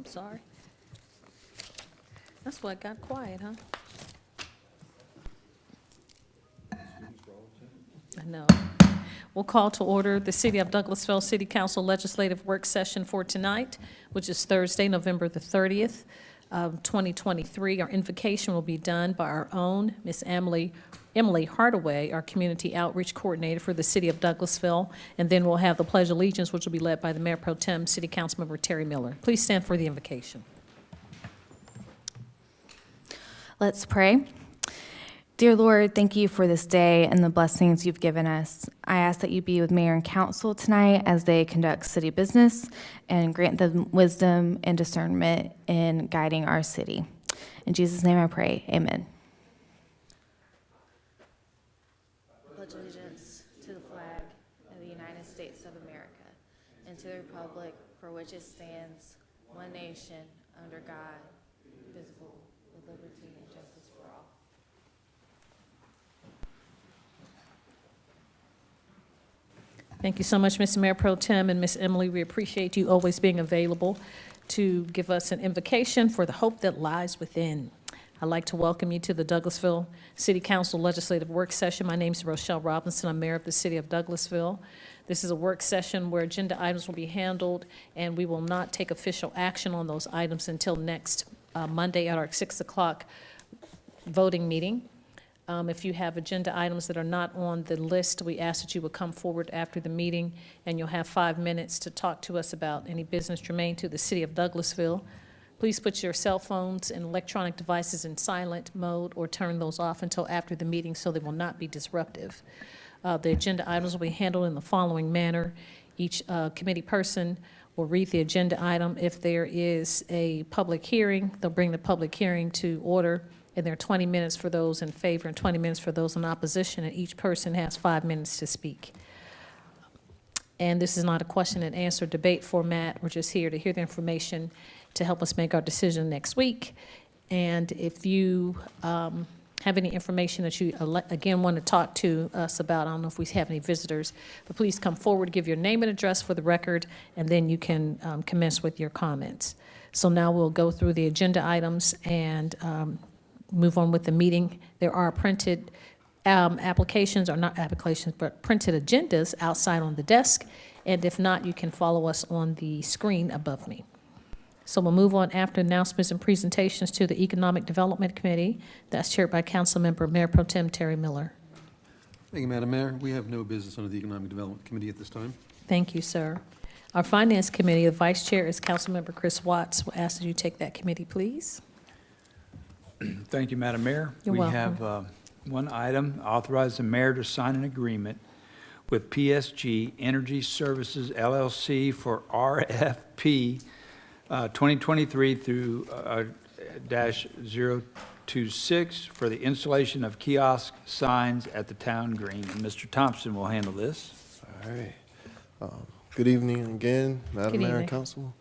I'm sorry. That's what got quiet, huh? I know. We'll call to order the City of Douglasville City Council Legislative Work Session for tonight, which is Thursday, November the 30th, 2023. Our invocation will be done by our own Miss Emily Hardaway, our Community Outreach Coordinator for the City of Douglasville, and then we'll have the Pledge of Allegiance, which will be led by the Mayor Pro Tem City Councilmember Terry Miller. Please stand for the invocation. Let's pray. Dear Lord, thank you for this day and the blessings you've given us. I ask that you be with Mayor and Council tonight as they conduct city business and grant them wisdom and discernment in guiding our city. In Jesus' name I pray, amen. Pledge allegiance to the flag of the United States of America and to the republic for which it stands, one nation, under God, indivisible, with liberty and justice for all. Thank you so much, Mr. Mayor Pro Tem and Miss Emily. We appreciate you always being available to give us an invocation for the hope that lies within. I'd like to welcome you to the Douglasville City Council Legislative Work Session. My name is Rochelle Robinson. I'm Mayor of the City of Douglasville. This is a work session where agenda items will be handled, and we will not take official action on those items until next Monday at our 6 o'clock voting meeting. If you have agenda items that are not on the list, we ask that you would come forward after the meeting, and you'll have 5 minutes to talk to us about any business germane to the City of Douglasville. Please put your cell phones and electronic devices in silent mode or turn those off until after the meeting so they will not be disruptive. The agenda items will be handled in the following manner. Each committee person will read the agenda item. If there is a public hearing, they'll bring the public hearing to order. And there are 20 minutes for those in favor and 20 minutes for those in opposition, and each person has 5 minutes to speak. And this is not a question and answer debate format. We're just here to hear the information to help us make our decision next week. And if you have any information that you, again, want to talk to us about, I don't know if we have any visitors, but please come forward, give your name and address for the record, and then you can commence with your comments. So now we'll go through the agenda items and move on with the meeting. There are printed applications, or not applications, but printed agendas outside on the desk. And if not, you can follow us on the screen above me. So we'll move on after announcements and presentations to the Economic Development Committee. That's chaired by Councilmember Mayor Pro Tem Terry Miller. Thank you, Madam Mayor. We have no business under the Economic Development Committee at this time. Thank you, sir. Our Finance Committee, the Vice Chair is Councilmember Chris Watts. We'll ask that you take that committee, please. Thank you, Madam Mayor. You're welcome. We have one item, authorize the mayor to sign an agreement with PSG Energy Services LLC for RFP 2023 through -026 for the installation of kiosk signs at the town green. And Mr. Thompson will handle this. All right. Good evening again, Madam Good Mayor evening. and Council.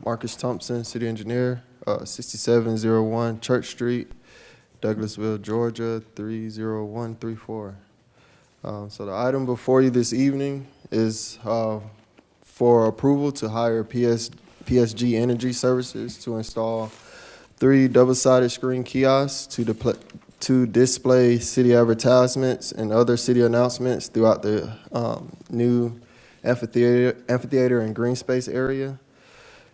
Marcus Thompson, City Engineer, 6701 Church Street, Douglasville, Georgia, 30134. So the item before you this evening is for approval to hire PSG Energy Services to install 3 double-sided screen kiosks to display city advertisements and other city announcements throughout the new amphitheater and green space area.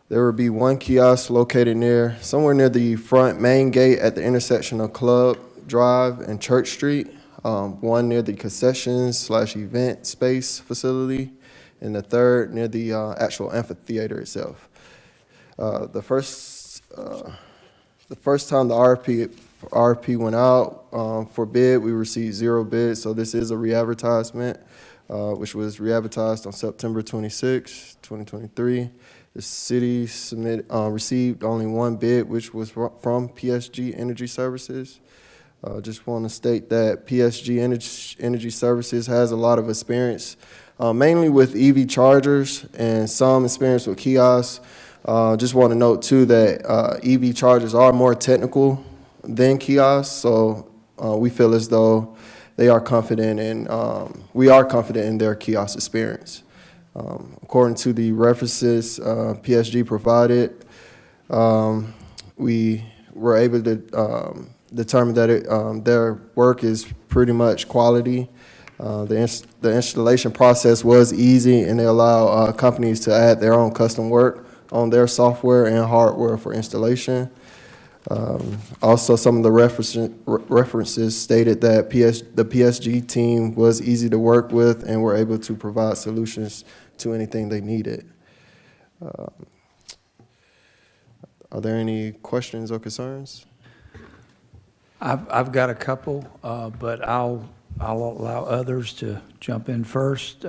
There will be 1 kiosk located somewhere near the front main gate at the intersection of Club Drive and Church Street, 1 near the concessions/event space facility, and the 3rd near the actual amphitheater itself. The first time the RFP went out for bid, we received 0 bids, so this is a re-advertisement, which was re-advertised on September 26, 2023. The city received only 1 bid, which was from PSG Energy Services. Just want to state that PSG Energy Services has a lot of experience, mainly with EV chargers and some experience with kiosks. Just want to note, too, that EV chargers are more technical than kiosks, so we feel as though they are confident in, we are confident in their kiosk experience. According to the references PSG provided, We were able to determine that their work is pretty much quality. The installation process was easy, and they allow companies to add their own custom work on their software and hardware for installation. Also, some of the references stated that the PSG team was easy to work with and were able to provide solutions to anything they needed. Are there any questions or concerns? I've got a couple, but I'll allow others to jump in first.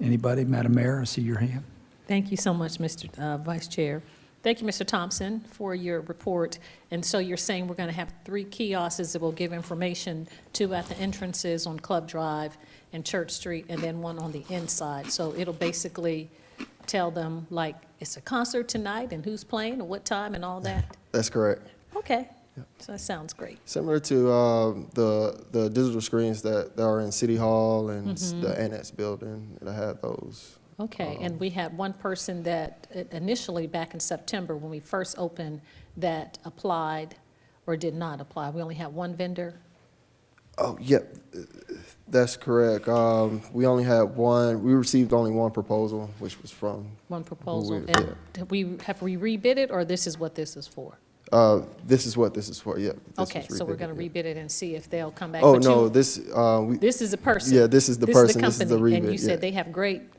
Anybody? Madam Mayor, I see your hand. Thank you so much, Mr. Vice Chair. Thank you, Mr. Thompson, for your report. And so you're saying we're going to have 3 kiosks that will give information, 2 at the entrances on Club Drive and Church Street, and then 1 on the inside. So it'll basically tell them, like, it's a concert tonight and who's playing and what time and all that? That's correct. Okay, so that sounds great. Similar to the digital screens that are in City Hall and the Annex building, that have those. Okay, and we had one person that initially, back in September, when we first opened, that applied or did not apply. We only had one vendor? Oh, yeah, that's correct. We only had one, we received only one proposal, which was from, One proposal. yeah. And have we rebid it, or this is what this is for? this is what this is for, yeah. this Okay, was so we're going to rebid, rebid it and see if they'll come back. yeah. Oh, But no, you- this, This is the person. yeah, this is the person, this is the company, And rebid, you said yeah. they have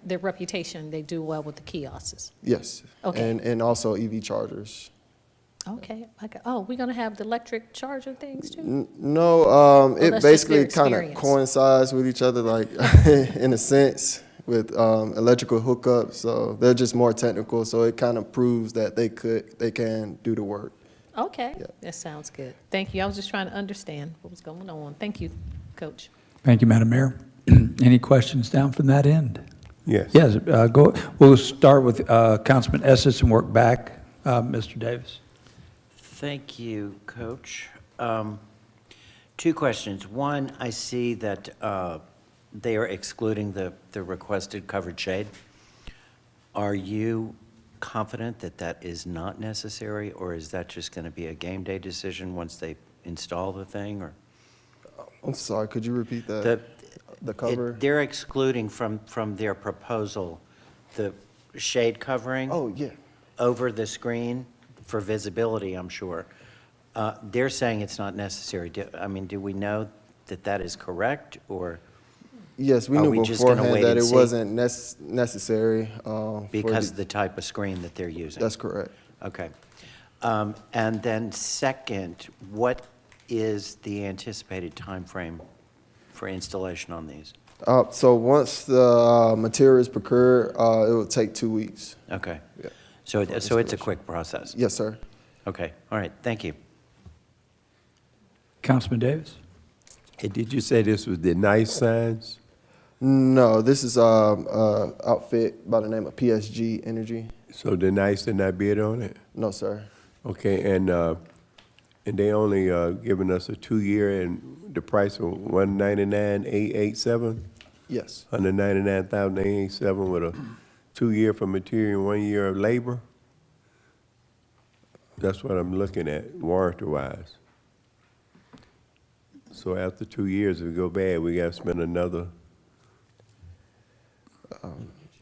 their reputation, they do well with the kiosks. Yes. Okay. And also EV chargers. Okay, oh, we're going to have the electric charger things too? No, that's it just their basically kind of experience. coincides with each other, like, in a sense, with electrical hookups. So they're just more technical, so it kind of proves that they can do the work. Okay, Yeah. that sounds good. Thank you. I was just trying to understand what was going on. Thank you, Coach. Thank you, Madam Mayor. Any questions down from that end? Yes. Yes, we'll start with Councilman Estes and work back. Mr. Davis. Thank you, Coach. 2 questions. One, I see that they are excluding the requested covered shade. Are you confident that that is not necessary, or is that just going to be a game day decision once they install the thing, or? I'm sorry, could you repeat that? The cover? They're excluding from their proposal the shade covering Oh, yeah. over the screen for visibility, I'm sure. They're saying it's not necessary. Do we know that that is correct, or Yes, we Are knew we just gonna beforehand wait that and it see? wasn't necessary. for because of the type of screen that they're using? That's correct. Okay. And then second, what is the anticipated timeframe for installation on these? So once the material is procured, it will take 2 weeks. Okay. Yeah. So For it's a installation. quick process? Yes, sir. Okay, all right, thank you. Councilman Davis? Hey, did you say this was the nice signs? No, this is outfit by the name of PSG Energy. So the nice did not bid on it? No, sir. Okay, and they only giving us a 2-year and the price of $199,887? Yes. $199,887 with a 2-year for material and 1 year of labor? That's what I'm looking at, warranty-wise. So after 2 years, if it go bad, we gotta spend another,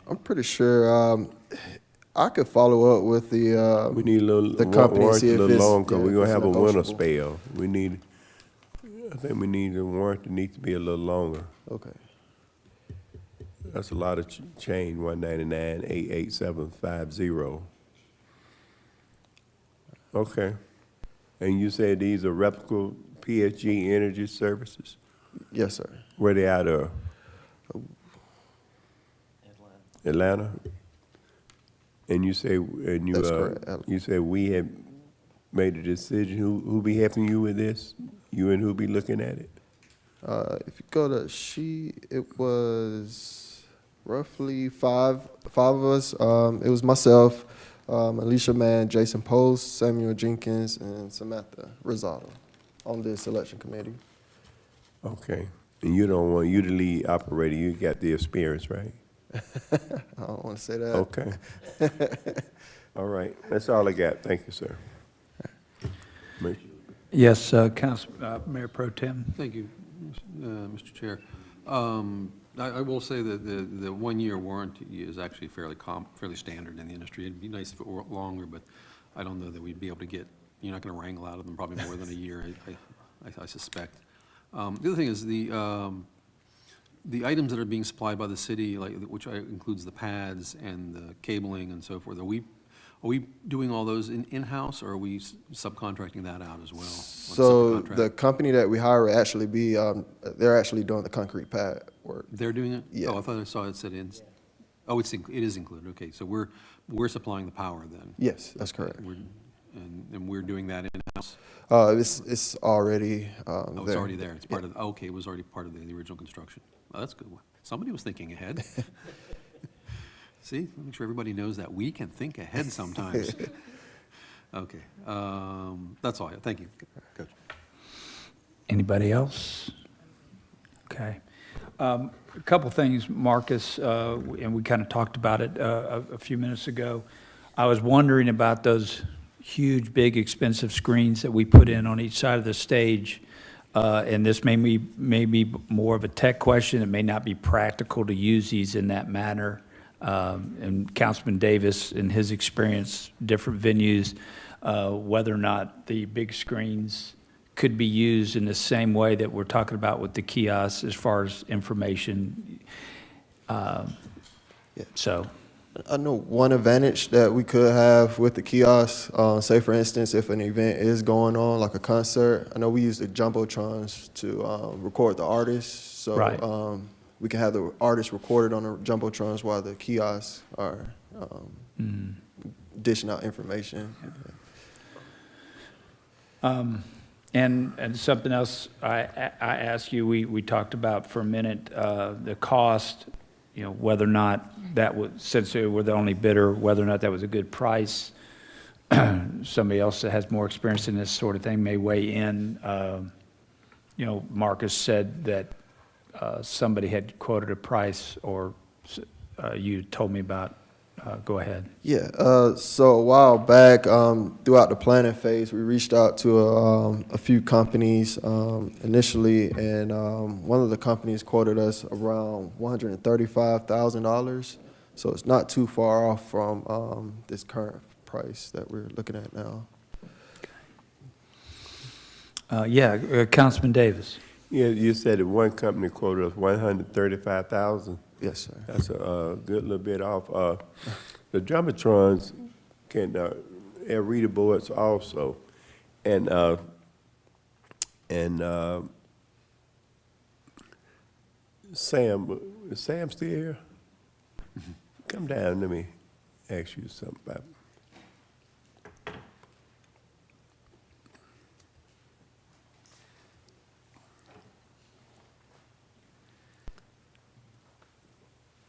I'm pretty sure I could follow up with the. we need a little, The company, warranty see a if little it's- long, because yeah, we're if gonna it's have a winter negotiable. spell. I think we need, the warranty needs to be a little longer. Okay. That's a lot of change, 199,88750. Okay. And you said these are replicable PSG Energy Services? Yes, sir. Where they out of? Atlanta? And you say, That's correct, Atlanta. you said we have made a decision. Who be helping you with this? You and who be looking at it? If you go to it was roughly five of us. It was myself, Alicia Mann, Jason Post, Samuel Jenkins, and Samantha Rosado on the selection committee. Okay. And you don't want you to lead operator. You got the experience, right? I don't want to say that. Okay. All right, that's all I got. Thank you, sir. Yes, Mayor Pro Tem. Thank you, Mr. Chair. I will say that the one-year warranty is actually fairly standard in the industry. It'd be nice if it were longer, but I don't know that we'd be able to get, you're not going to wrangle out of them probably more than a year, I suspect. The other thing is the items that are being supplied by the city, which includes the pads and the cabling and so forth, are we doing all those in-house, or are we subcontracting that out as well? So the company that we hire will actually be, they're actually doing the concrete pad work. They're doing it? Yeah. Oh, I thought I saw it said in, oh, it is included, okay, so we're supplying the power then? Yes, that's correct. And we're doing that in-house? It's already Oh, it's there. already there, it's part of, okay, it was already part of the original construction. Oh, that's good. Somebody was thinking ahead. See, make sure everybody knows that we can think ahead sometimes. Okay, that's all, thank you, Coach. Anybody else? Okay. A couple things, Marcus, and we kind of talked about it a few minutes ago. I was wondering about those huge, big, expensive screens that we put in on each side of the stage. And this may be more of a tech question. It may not be practical to use these in that manner. And Councilman Davis, in his experience, different venues, whether or not the big screens could be used in the same way that we're talking about with the kiosks as far as information. So, I know one advantage that we could have with the kiosk, say for instance, if an event is going on, like a concert, I know we use the Jumbotrons to record the artists. So Right. We can have the artists recorded on the Jumbotrons while the kiosks are dishing out information. and something else I asked you, we talked about for a minute, the cost, whether or not that would, since they were the only bidder, whether or not that was a good price. Somebody else that has more experience in this sort of thing may weigh in. Marcus said that somebody had quoted a price, or you told me about. Go ahead. Yeah, so a while back, throughout the planning phase, we reached out to a few companies initially, and one of the companies quoted us around $135,000. So it's not too far off from this current price that we're looking at now. Councilman Davis. Yeah, you said that one company quoted us 135,000. Yes, sir. That's a good little bit off. The Jumbotrons can, they're reader boards also. And Sam, is Sam still here? Come down, let me ask you something about.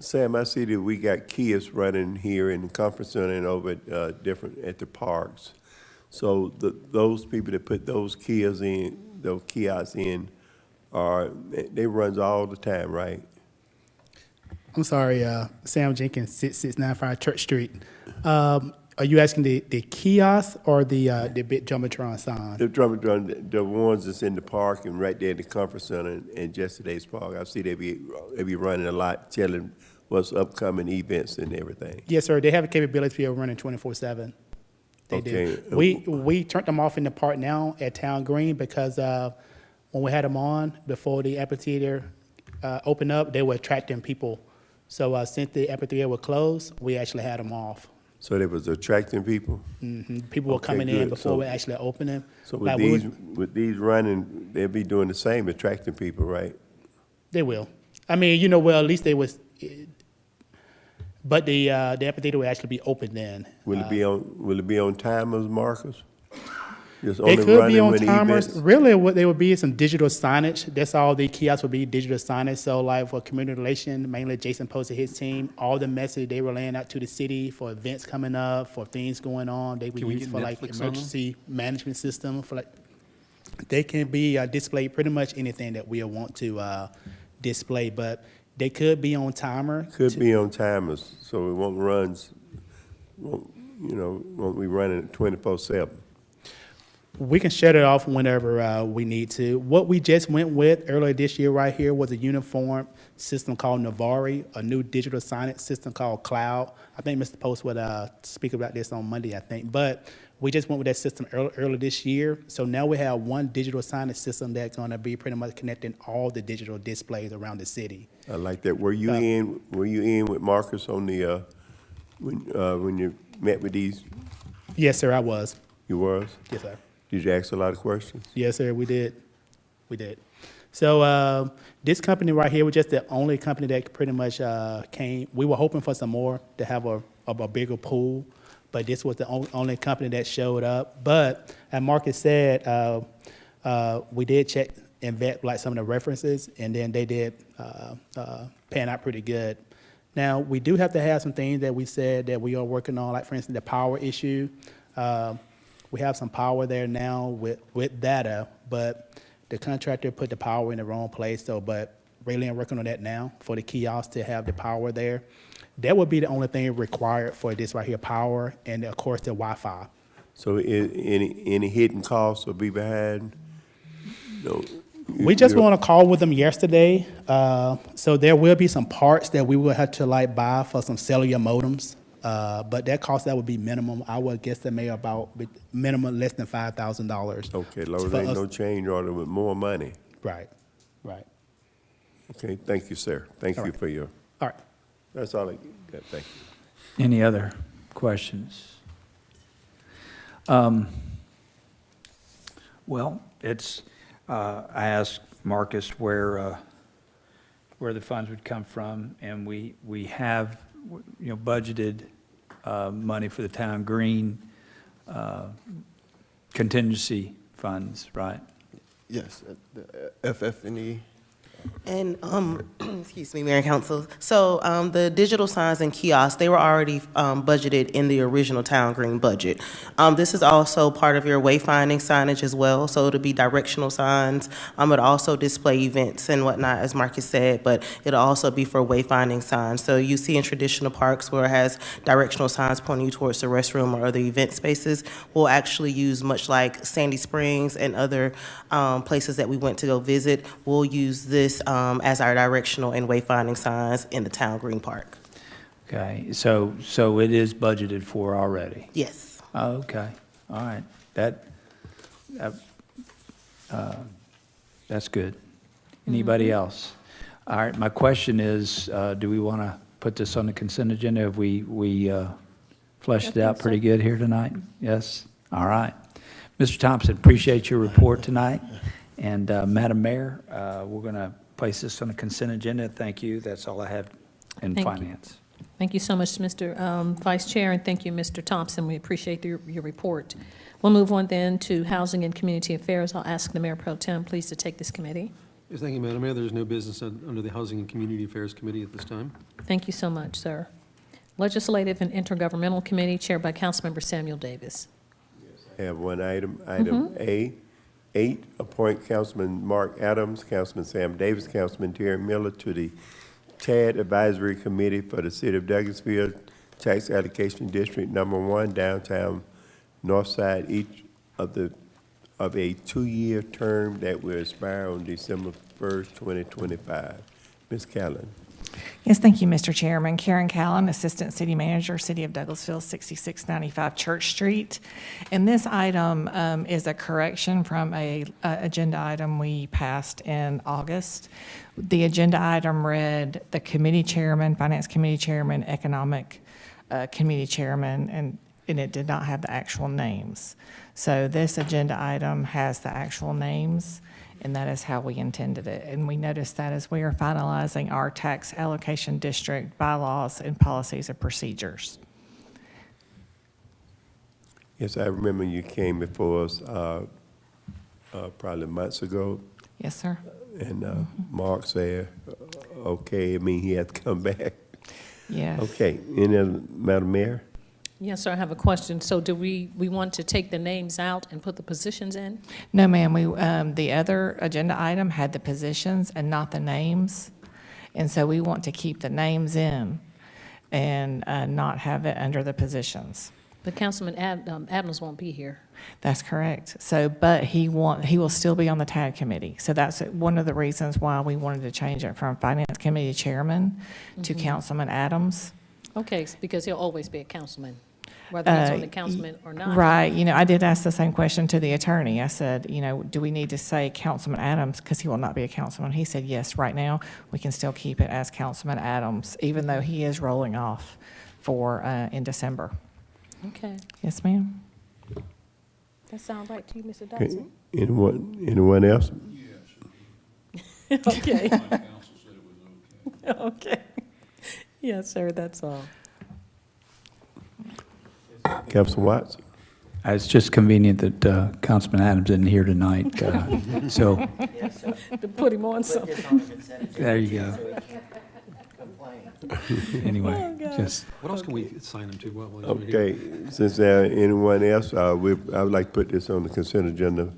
Sam, I see that we got kiosks running here in the conference center and over at at the parks. So those people that put those kiosks in, they runs all the time, right? I'm sorry, Sam Jenkins, 6695 Church Street. Are you asking the kiosk or the big Jumbotron sign? The Jumbotron, the ones that's in the park and right there in the conference center and yesterday's park. I see they be running a lot, telling what's upcoming events and everything. Yes, sir. They have a capability of running 24/7. They do. We turned them off in the park now at Town Green because when we had them on before the amphitheater opened up, they were attracting people. So since the amphitheater was closed, we actually had them off. So they was attracting people? People were Okay, coming in good. before So- we actually opened them. So Like, with these running, they'll be doing the same, attracting people, right? They will. I mean, well, at least they was. But the amphitheater will actually be open then. Will it be on timers, Marcus? Just They only could be running on when the timers. events- Really, what they would be is some digital signage. That's all the kiosks would be, digital signage. So like for community relation, mainly Jason posted his team, all the message they were laying out to the city for events coming up, for things going on. They would Can we use get for like Netflix on them? emergency management system. For like, they can be displayed pretty much anything that we want to display, but they could be on timer. Could be on timers, so it won't won't we run it 24/7? We can shut it off whenever we need to. What we just went with earlier this year right here was a uniform system called Navari, a new digital signage system called Cloud. I think Mr. Post would speak about this on Monday, I think. But we just went with that system earlier this year. So now we have one digital signage system that's going to be pretty much connecting all the digital displays around the city. I like that. Were you in with Marcus on the, when you met with these, Yes, sir, I was. you was? Yes, sir. Did you ask a lot of questions? Yes, sir, we did. We did. So this company right here was just the only company that pretty much came. We were hoping for some more to have a bigger pool, but this was the only company that showed up. But as Marcus said, we did check and vet like some of the references, and then they did pan out pretty good. Now, we do have to have some things that we said that we are working on, like for instance, the power issue. We have some power there now with data, but the contractor put the power in the wrong place. So, but Raylan working on that now for the kiosks to have the power there. That would be the only thing required for this right here, power, and of course the Wi-Fi. So any hidden costs will be behind? No. We just want to call with them yesterday. So there will be some parts that we will have to like buy for some cellular modems. But that cost, that would be minimum. I would guesstimate about minimum less than $5,000. Okay, Lord, ain't no change order with more money. Right, right. Okay, thank you, sir. Thank All you right. for your, All right. that's all I got, thank you. Any other questions? Well, it's, I asked Marcus where the funds would come from, and we have, budgeted money for the town green contingency funds, right? Yes, the FF&E. And, excuse me, Mayor and Council. So the digital signs and kiosks, they were already budgeted in the original Town Green budget. This is also part of your wayfinding signage as well, so it'll be directional signs. It'll also display events and whatnot, as Marcus said, but it'll also be for wayfinding signs. So you see in traditional parks where it has directional signs pointing you towards the restroom or other event spaces, we'll actually use, much like Sandy Springs and other places that we went to go visit, we'll use this as our directional and wayfinding signs in the Town Green Park. Okay, so it is budgeted for already? Yes. Oh, okay, all right. That's good. Anybody else? All right, my question is, do we want to put this on the consent agenda? Have we fleshed it out pretty good here tonight? Yes? All right. Mr. Thompson, appreciate your report tonight. And Madam Mayor, we're going to place this on the consent agenda. Thank you. That's all I have in Thank you. finance. Thank you so much, Mr. Vice Chair, and thank you, Mr. Thompson. We appreciate your report. We'll move on then to Housing and Community Affairs. I'll ask the Mayor Pro Tem, please, to take this committee. Yes, thank you, Madam Mayor. There's no business under the Housing and Community Affairs Committee at this time. Thank you so much, sir. Legislative and Intergovernmental Committee, chaired by Councilmember Samuel Davis. I have one item, item A8, appoint Councilman Mark Adams, Councilman Sam Davis, Councilman Terry Miller to the TAD Advisory Committee for the City of Douglasville Tax Allocation District Number 1, downtown north side, each of a 2-year term that will expire on December 1st, 2025. Ms. Callen. Yes, thank you, Mr. Chairman. Karen Callan, Assistant City Manager, City of Douglasville, 6695 Church Street. And this item is a correction from a agenda item we passed in August. The agenda item read the committee chairman, Finance Committee Chairman, Economic Committee Chairman, and it did not have the actual names. So this agenda item has the actual names, and that is how we intended it. And we noticed that as we are finalizing our tax allocation district bylaws and policies and procedures. Yes, I remember you came before us probably months ago, Yes, sir. and Mark said, okay, he had to come back. Yes. Okay, any other, Madam Mayor? Yes, sir, I have a question. So do we want to take the names out and put the positions in? No, ma'am, the other agenda item had the positions and not the names. And so we want to keep the names in and not have it under the positions. But Councilman Adams won't be here. That's correct. So, but he will still be on the TAG committee. So that's one of the reasons why we wanted to change it from Finance Committee Chairman to Councilman Adams. Okay, because he'll always be a councilman, whether he's on the councilman or not. Right. You know, I did ask the same question to the attorney. I said, you know, do we need to say Councilman Adams because he will not be a councilman? He said, yes, right now, we can still keep it as Councilman Adams, even though he is rolling off in December. Okay. Yes, ma'am. That sound right to you, Mr. Okay. Dodson? Anyone else? Okay. Okay. Yes, sir, that's all. Councilman Watts? It's just convenient that Councilman Adams isn't here tonight, so To put him on something. there you go. Anyway, just, What else can we assign them to? While he's here? Okay, since there anyone else, I would like to put this on the consent agenda.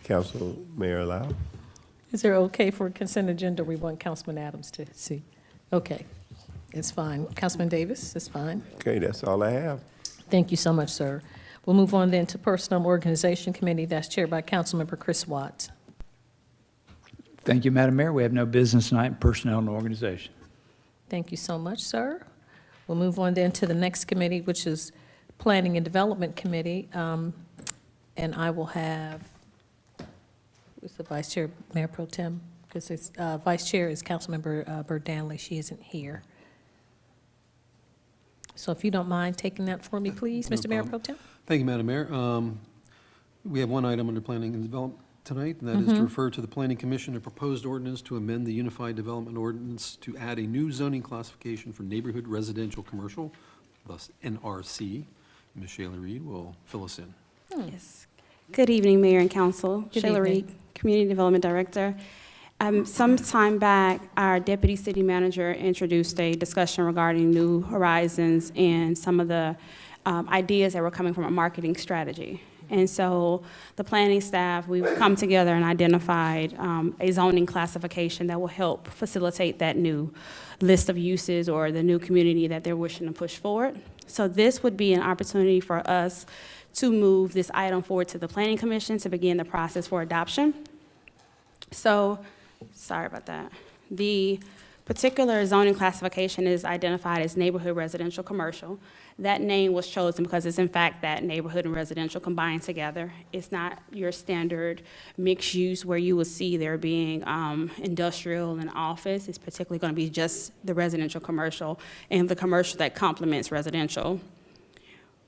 Council Mayor allow? Is there okay for a consent agenda we want Councilman Adams to see? Okay, it's fine. Councilman Davis, it's fine. Okay, that's all I have. Thank you so much, sir. We'll move on then to Personnel Organization Committee. That's chaired by Councilmember Chris Watts. thank you, Madam Mayor. We have no business tonight in personnel and organization. Thank you so much, sir. We'll move on then to the next committee, which is Planning and Development Committee. And I will have, who's the Vice Chair, Mayor Pro Tem? Because it's, Vice Chair is Councilmember Byrd Danley. She isn't here. So if you don't mind taking that for me, please, No Mr. Mayor problem. Pro Tem? Thank you, Madam Mayor. We have one item under Planning and Development tonight, and that is to refer to the Planning Commission a proposed ordinance to amend the Unified Development Ordinance to add a new zoning classification for neighborhood residential commercial, thus NRC. Ms. Shayla Reed will fill us in. Yes. Good evening, Mayor and Council. Good Shayla evening. Reed, Community Development Director. Some time back, our Deputy City Manager introduced a discussion regarding New Horizons and some of the ideas that were coming from a marketing strategy. And so the planning staff, we've come together and identified a zoning classification that will help facilitate that new list of uses or the new community that they're wishing to push forward. So this would be an opportunity for us to move this item forward to the Planning Commission to begin the process for adoption. So, sorry about that. The particular zoning classification is identified as neighborhood residential commercial. That name was chosen because it's in fact that neighborhood and residential combined together. It's not your standard mixed use where you will see there being industrial and office. It's particularly going to be just the residential commercial and the commercial that complements residential.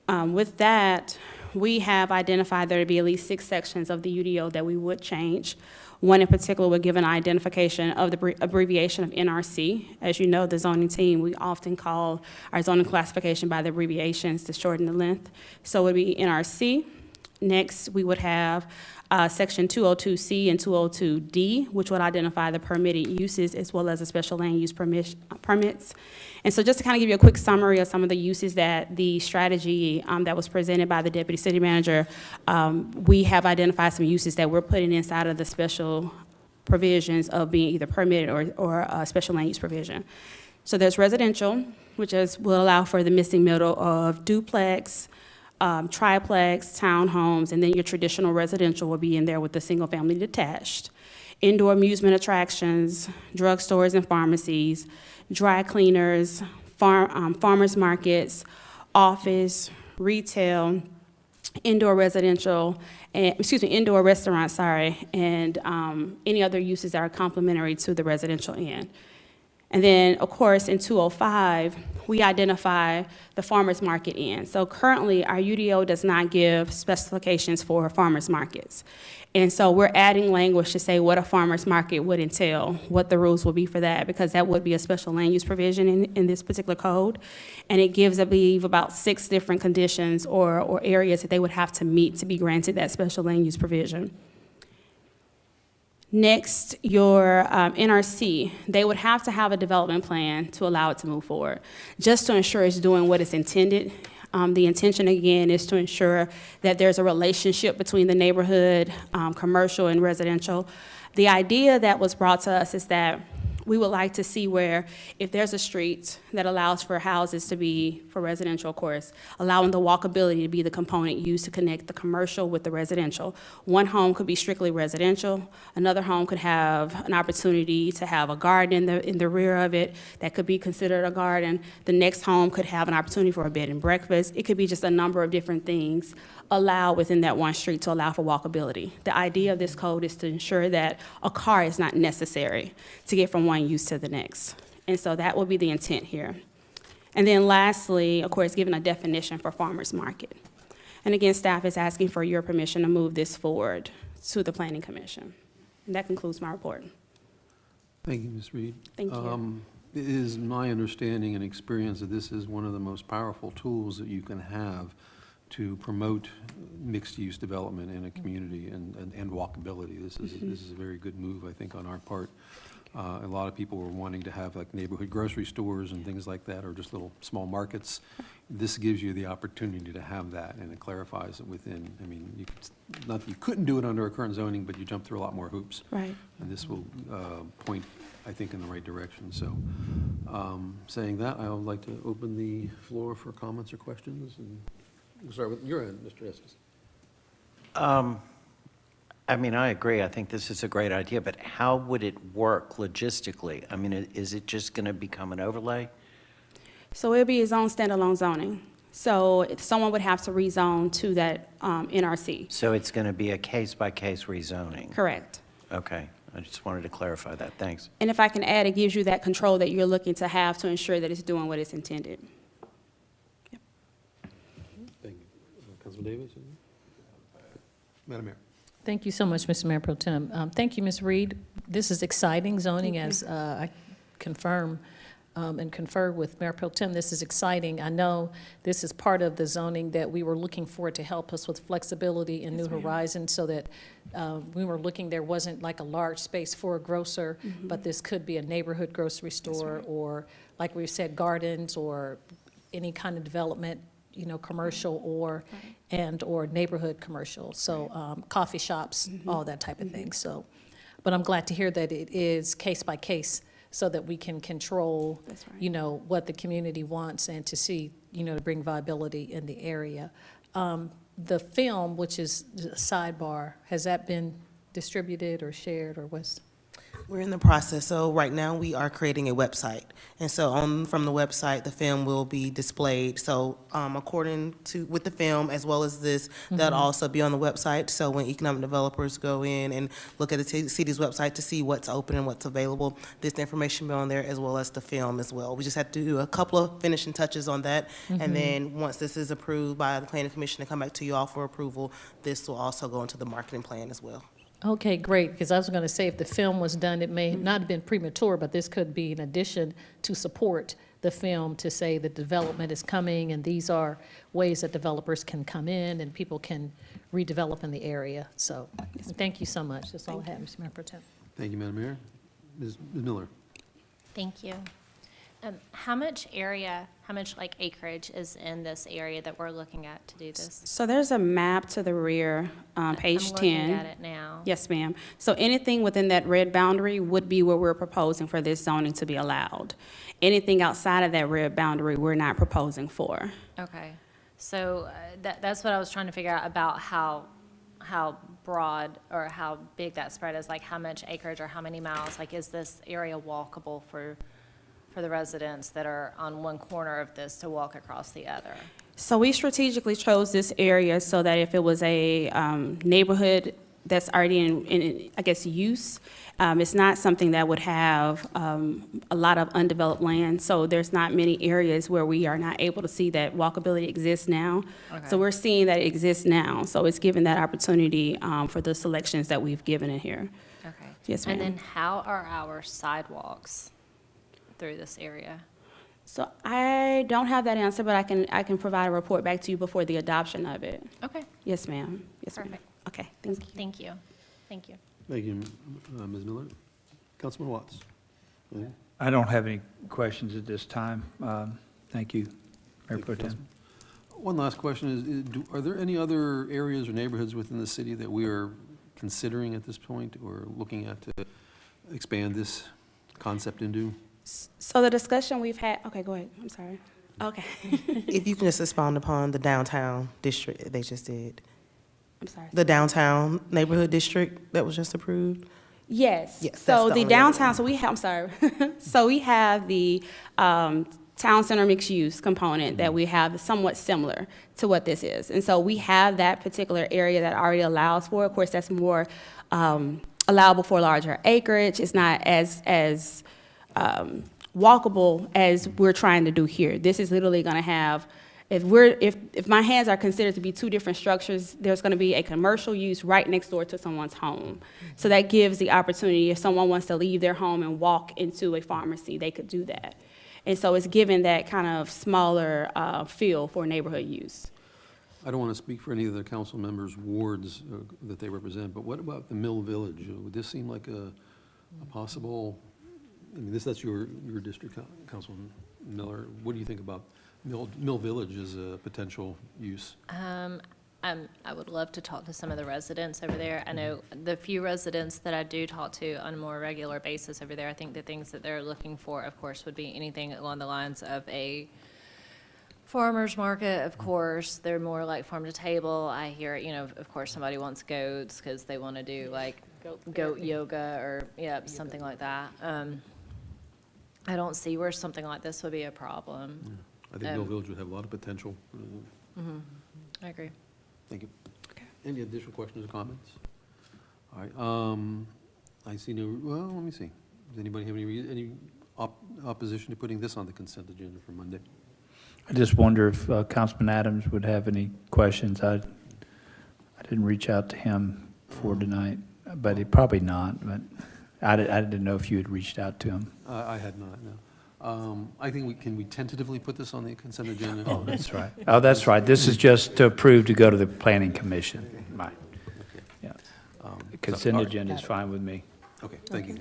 With that, we have identified there to be at least 6 sections of the UDO that we would change. One in particular would give an identification of the abbreviation of NRC. As you know, the zoning team, we often call our zoning classification by the abbreviations to shorten the length. So it would be NRC. Next, we would have Section 202C and 202D, which would identify the permitted uses as well as the special land use permits. And so just to kind of give you a quick summary of some of the uses that the strategy that was presented by the Deputy City Manager, we have identified some uses that we're putting inside of the special provisions of being either permitted or a special land use provision. So there's residential, which will allow for the missing middle of duplex, triplex, townhomes, and then your traditional residential will be in there with the single-family detached. Indoor amusement attractions, drugstores and pharmacies, dry cleaners, farmers markets, office, retail, indoor residential, indoor restaurants, and any other uses that are complementary to the residential end. And then, of course, in 205, we identify the farmers market end. So currently, our UDO does not give specifications for farmers markets. And so we're adding language to say what a farmers market would entail, what the rules will be for that, because that would be a special land use provision in this particular code. And it gives, I believe, about 6 different conditions or areas that they would have to meet to be granted that special land use provision. Next, your NRC, they would have to have a development plan to allow it to move forward, just to ensure it's doing what it's intended. The intention, again, is to ensure that there's a relationship between the neighborhood, commercial and residential. The idea that was brought to us is that we would like to see where if there's a street that allows for houses to be, for residential, of course, allowing the walkability to be the component used to connect the commercial with the residential. One home could be strictly residential. Another home could have an opportunity to have a garden in the rear of it that could be considered a garden. The next home could have an opportunity for a bed and breakfast. It could be just a number of different things allowed within that one street to allow for walkability. The idea of this code is to ensure that a car is not necessary to get from one use to the next. And so that will be the intent here. And then lastly, of course, giving a definition for farmers market. And again, staff is asking for your permission to move this forward to the Planning Commission. And that concludes my report. Thank you, Ms. Reed. Thank you. It is my understanding and experience that this is one of the most powerful tools that you can have to promote mixed-use development in a community and walkability. This is a very good move, I think, on our part. A lot of people were wanting to have like neighborhood grocery stores and things like that, or just little small markets. This gives you the opportunity to have that, and it clarifies it within. I mean, not that you couldn't do it under our current zoning, but you jump through a lot more hoops. Right. And this will point, I think, in the right direction. So, saying that, I would like to open the floor for comments or questions. And we'll start with your end, Mr. Estes. I mean, I agree. I think this is a great idea, but how would it work logistically? I mean, is it just going to become an overlay? So it'll be its own standalone zoning. So if someone would have to rezone to that NRC. So it's going to be a case-by-case rezoning? Correct. Okay. I just wanted to clarify that. Thanks. And if I can add, it gives you that control that you're looking to have to ensure that it's doing what it's intended. Thank you. Councilman Davis? Madam Mayor. Thank you so much, Mr. Mayor Pro Tem. Thank you, Ms. Reed. This is exciting zoning, as I confirm and confer with Mayor Pro Tem. This is exciting. I know this is part of the zoning that we were looking for to help us with flexibility in New Horizons, so that we were looking, there wasn't like a large space for a grocer, but this could be a neighborhood grocery store, or like we said, gardens, or any kind of development, you know, commercial or neighborhood commercial. So coffee shops, all that type of thing. So, but I'm glad to hear that it is case by case, so that we can control, That's right. you know, what the community wants, and to see, you know, to bring viability in the area. The film, which is a sidebar, has that been distributed or shared, or what's? We're in the process. So right now we are creating a website. And so from the website, the film will be displayed. So according to, with the film as well as this, that'll also be on the website. So when economic developers go in and look at the city's website to see what's open and what's available, this information will be on there, as well as the film as well. We just have to do a couple of finishing touches on that. And then once this is approved by the Planning Commission and come back to you all for approval, this will also go into the marketing plan as well. Okay, great, because I was going to say, if the film was done, it may not have been premature, but this could be in addition to support the film, to say the development is coming, and these are ways that developers can come in and people can redevelop in the area. So, thank you so much. That's all I have, Mr. Mayor Pro Tem. Thank you, Madam Mayor. Ms. Miller. Thank you. How much area, how much like acreage is in this area that we're looking at to do this? So there's a map to the rear, page 10. I'm looking at it now. Yes, ma'am. So anything within that red boundary would be where we're proposing for this zoning to be allowed. Anything outside of that red boundary, we're not proposing for. Okay. So that's what I was trying to figure out about how broad or how big that spread is, like how much acreage or how many miles, like is this area walkable for the residents that are on one corner of this to walk across the other? So we strategically chose this area so that if it was a neighborhood that's already in, I guess, use, it's not something that would have a lot of undeveloped land. So there's not many areas where we are not able to see that walkability exists now. Okay. So we're seeing that it exists now. So it's given that opportunity for the selections that we've given in here. Okay. Yes, And ma'am. then how are our sidewalks through this area? So I don't have that answer, but I can provide a report back to you before the adoption of it. Okay, Yes, ma'am. Yes, ma'am. Perfect. Okay, thank you. thank you. Thank you. Thank you, Ms. Miller. Councilman Watts. Anything? I don't have any questions at this time. Thank you, Mayor Pro Tem. Councilman. One last question is, are there any other areas or neighborhoods within the city that we are considering at this point or looking at to expand this concept into? So the discussion we've had, okay, go ahead, I'm sorry. Okay, If you can just expound upon the downtown district they just did, I'm sorry. the downtown neighborhood district that was just approved. Yes. Yes, that's So the the only other downtown, one. so we have, I'm sorry. So we have the town center mixed use component that we have somewhat similar to what this is. And so we have that particular area that already allows for, of course, that's more allowable for larger acreage. It's not as walkable as we're trying to do here. This is literally going to have, if my hands are considered to be two different structures, there's going to be a commercial use right next door to someone's home. So that gives the opportunity, if someone wants to leave their home and walk into a pharmacy, they could do that. And so it's given that kind of smaller feel for neighborhood use. I don't want to speak for any of the council members' wards that they represent, but what about the Mill Village? Would this seem like a possible, I mean, that's your district, Councilman Miller. What do you think about Mill Village as a potential use? I would love to talk to some of the residents over there. I know the few residents that I do talk to on a more regular basis over there, I think the things that they're looking for, of course, would be anything along the lines of a farmer's market, of course. They're more like farm to table. I hear, of course, somebody wants goats because they want to do like goat yoga or, something like that. I don't see where something like this would be a problem. I think Mill Village would have a lot of potential. I agree. Thank you. Any additional questions or comments? All right, I see no, well, let me see. Does anybody have any opposition to putting this on the consent agenda for Monday? I just wonder if Councilman Adams would have any questions. I didn't reach out to him for tonight, but he probably not, but I didn't know if you had reached out to him. I had not, no. I think can we tentatively put this on the consent agenda? Oh, that's right. Oh, that's right. This is just to approve to go to the planning commission. Right. Yeah. Consent all right. agenda is fine with me. Okay, thank you.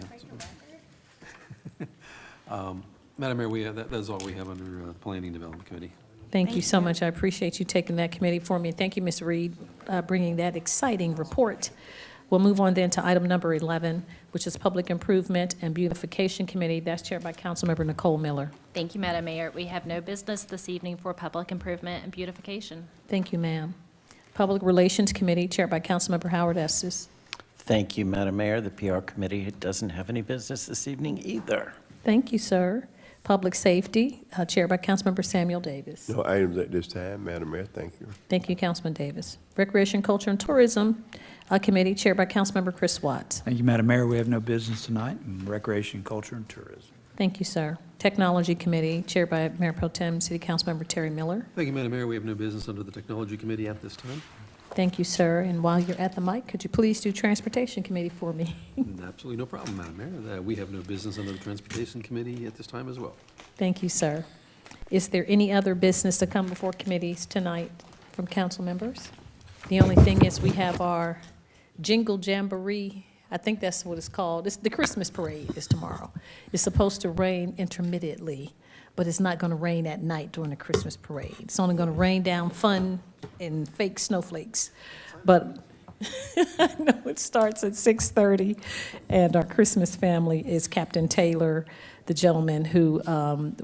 Madam Mayor, that's all we have under the Planning Development Committee. Thank you so much. I appreciate you taking that committee for me. Thank you, Ms. Reed, bringing that exciting report. We'll move on then to item number 11, which is Public Improvement and Beautification Committee. That's chaired by Councilmember Nicole Miller. Thank you, Madam Mayor. We have no business this evening for public improvement and beautification. Thank you, ma'am. Public Relations Committee, chaired by Councilmember Howard Estes. Thank you, Madam Mayor. The PR committee doesn't have any business this evening either. Thank you, sir. Public Safety, chaired by Councilmember Samuel Davis. No items at this time, Madam Mayor, thank you. Thank you, Councilman Davis. Recreation, Culture, and Tourism Committee, chaired by Councilmember Chris Watts. Thank you, Madam Mayor. We have no business tonight in Recreation, Culture, and Tourism. Thank you, sir. Technology Committee, chaired by Mayor Pro Tem City Councilmember Terry Miller. Thank you, Madam Mayor. We have no business under the Technology Committee at this time. Thank you, sir. And while you're at the mic, could you please do Transportation Committee for me? Absolutely no problem, Madam Mayor. We have no business under the Transportation Committee at this time as well. Thank you, sir. Is there any other business to come before committees tonight from council members? The only thing is we have our Jingle Jamboree. I think that's what it's called. The Christmas parade is tomorrow. It's supposed to rain intermittently, but it's not going to rain at night during the Christmas parade. It's only going to rain down fun and fake snowflakes. But I know it starts at 6:30, and our Christmas family is Captain Taylor, the gentleman who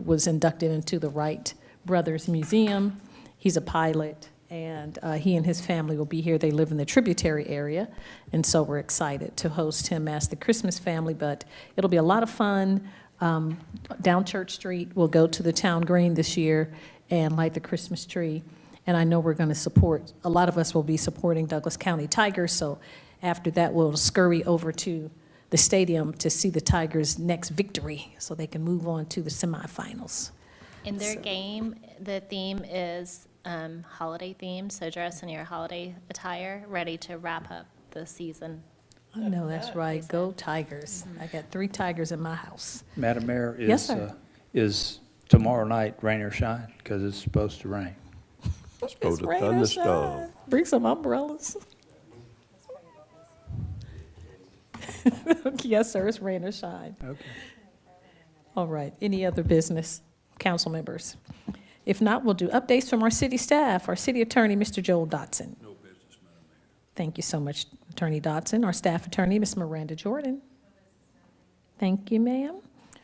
was inducted into the Wright Brothers Museum. He's a pilot, and he and his family will be here. They live in the tributary area, and so we're excited to host him as the Christmas family, but it'll be a lot of fun. Down Church Street, we'll go to the town green this year and light the Christmas tree. And I know we're going to support, a lot of us will be supporting Douglas County Tigers, so after that, we'll scurry over to the stadium to see the Tigers' next victory, so they can move on to the semifinals. In their game, the theme is holiday theme, so dress in your holiday attire, ready to wrap up the season. I know, that's right. Go Tigers. I got 3 Tigers in my house. Madam Mayor, Yes, sir. is tomorrow night rain or shine? Because it's supposed to rain. It's supposed to rain or thunderstorm. shine. Bring some umbrellas. Yes, sir, it's rain or shine. Okay. All right, any other business, council members? If not, we'll do updates from our city staff. Our city attorney, Mr. Joel Dotson. No business, Madam Mayor. Thank you so much, Attorney Dotson. Our staff attorney, Ms. Miranda Jordan. Thank you, ma'am.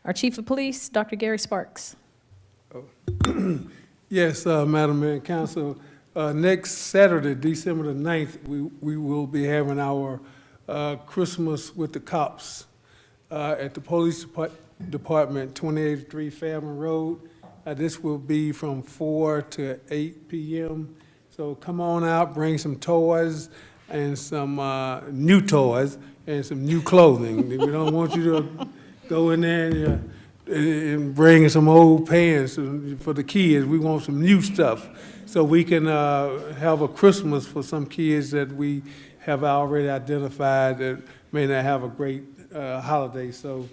Our Chief of Police, Dr. Gary Sparks. Yes, Madam Mayor and Council, next Saturday, December the 9th, we will be having our Christmas with the Cops at the Police Department, 2083 Fairman Road. This will be from 4 to 8 p.m. So come on out, bring some toys and some new toys and some new clothing. We don't want you to go in there and bring some old pants for the kids. We want some new stuff so we can have a Christmas for some kids that we have already identified that may not have a great holiday. So,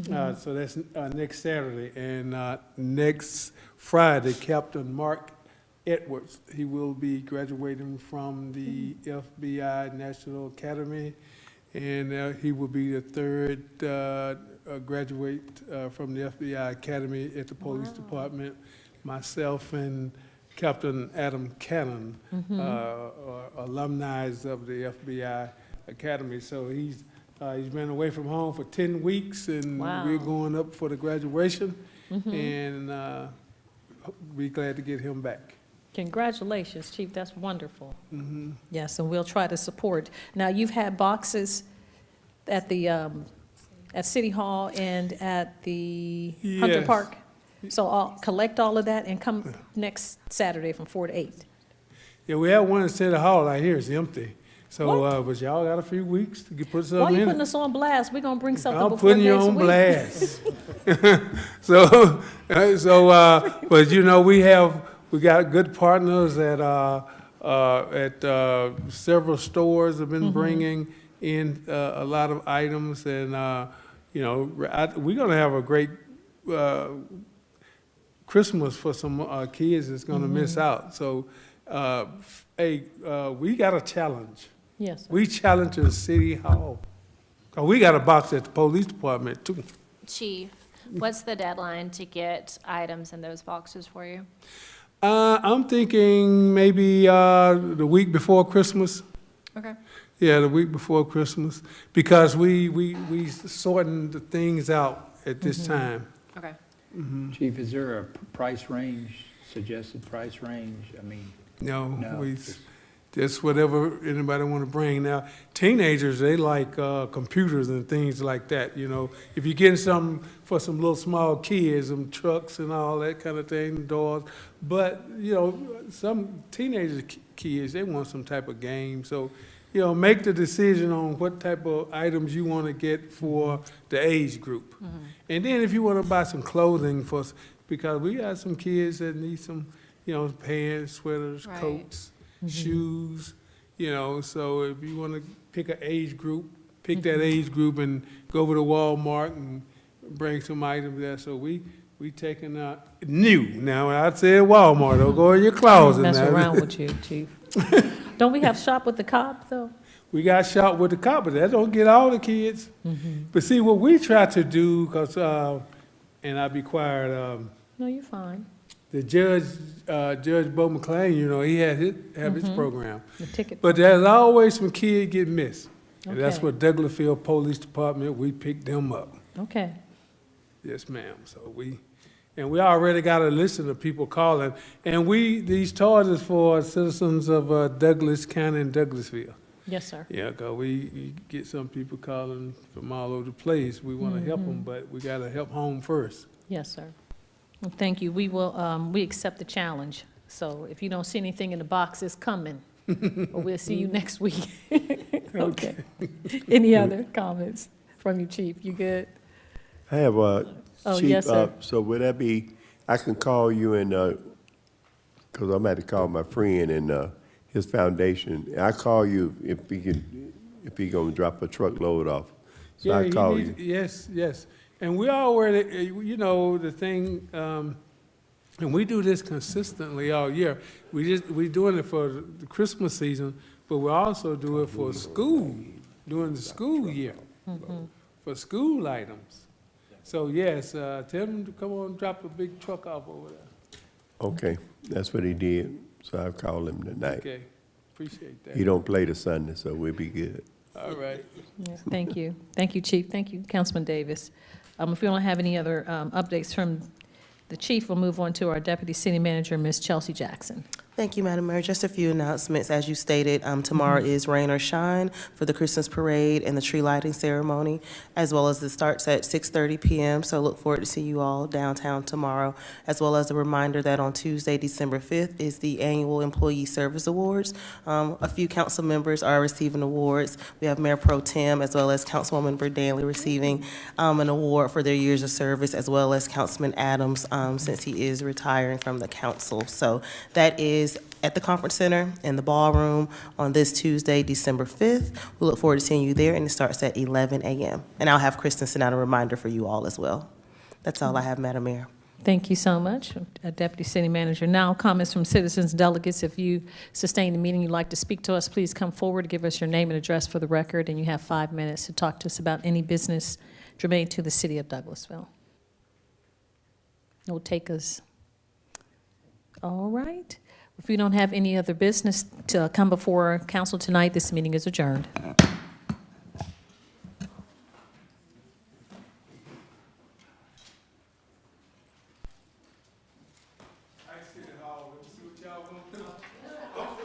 so that's next Saturday. And next Friday, Captain Mark Edwards, he will be graduating from the FBI National Academy, and he will be the third graduate from the FBI Academy at the Police Department. Myself and Captain Adam Cannon are alumni of the FBI Academy. So he's been away from home for 10 weeks, and we're going up for the graduation, and be glad to get him back. Congratulations, Chief, that's wonderful. Yes, and we'll try to support. Now, you've had boxes at the, at City Hall and at the Hunter Yes. Park? So I'll collect all of that and come next Saturday from 4 to 8. Yeah, we have one at City Hall. I hear it's empty. So, but y'all got a few weeks to put Why something are you in putting it. us on blast? We're gonna bring something I'm before putting you next on week. blast. But you know, we got good partners at several stores have been bringing in a lot of items, and you know, we're gonna have a great Christmas for some kids that's gonna miss out. So, hey, we got a challenge. Yes, sir. We challenge the City Hall. 'Cause we got a box at the Police Department too. Chief, what's the deadline to get items in those boxes for you? I'm thinking maybe the week before Christmas. Okay. Yeah, the week before Christmas, because we sorting the things out at this time. Okay. Chief, is there a price range, suggested price range? I mean, No, No, we just- just whatever anybody want to bring. Now, teenagers, they like computers and things like that. You know, if you're getting something for some little small kids, some trucks and all that kind of thing, doors. But you know, some teenagers, kids, they want some type of game. So, you know, make the decision on what type of items you want to get for the age group. And then if you want to buy some clothing because we got some kids that need some, you know, pants, sweaters, Right. coats, shoes, you know, so if you want to pick an age group, pick that age group and go over to Walmart and bring some items there. So we taking new. Now, I'd say Walmart, don't go in your closet Mess now. around with you, Chief. Don't we have Shop with the Cop, though? We got shot with the cop, but that don't get all the kids. But see, what we try to do, because, and I'll be quiet, No, you're fine. the Judge Bo McClain, you know, he had his program. The ticket. But there's always some kids get missed. And that's Okay. what Douglasville Police Department, we picked them up. Okay. Yes, ma'am. So we already got a list of people calling. And these toys is for citizens of Douglas County and Douglasville. Yes, sir. Yeah, 'cause we get some people calling from all over the place. We want to help them, but we got to help home first. Yes, sir. Well, thank you. We will, we accept the challenge. So if you don't see anything in the box, it's coming. But we'll see you next week. Okay. Any other comments from you, Chief? You good? I have a Oh, Chief, yes, sir. so would that be, I can call you and, because I'm going to call my friend and his foundation. I call you if he going to drop a truckload off. So I call you. Yes, yes. And we already, you know, the thing, and we do this consistently all year. We doing it for the Christmas season, but we also do it for school, during the school year, for school items. So yes, tell him to come on and drop a big truck off over there. Okay, that's what he did. So I called him tonight. Okay, appreciate that. He don't play the Sunday, so we'll be good. All right. Yes, thank you. Thank you, Chief. Thank you, Councilman Davis. If we don't have any other updates from the chief, we'll move on to our Deputy City Manager, Ms. Chelsea Jackson. Thank you, Madam Mayor. Just a few announcements. As you stated, tomorrow is Rain or Shine for the Christmas parade and the tree lighting ceremony, as well as it starts at 6:30 p.m. So look forward to see you all downtown tomorrow, as well as a reminder that on Tuesday, December 5th, is the annual Employee Service Awards. A few council members are receiving awards. We have Mayor Pro Tem, as well as Councilwoman Danley receiving an award for their years of service, as well as Councilman Adams, since he is retiring from the council. So that is at the Conference Center in the ballroom on this Tuesday, December 5th. We look forward to seeing you there, and it starts at 11 a.m. And I'll have Kristen send out a reminder for you all as well. That's all I have, Madam Mayor. Thank you so much, Deputy City Manager. Now, comments from citizens, delegates. If you sustain the meeting, you'd like to speak to us, please come forward, give us your name and address for the record, and you have 5 minutes to talk to us about any business germane to the city of Douglasville. No takers. All right. If we don't have any other business to come before council tonight, this meeting is adjourned.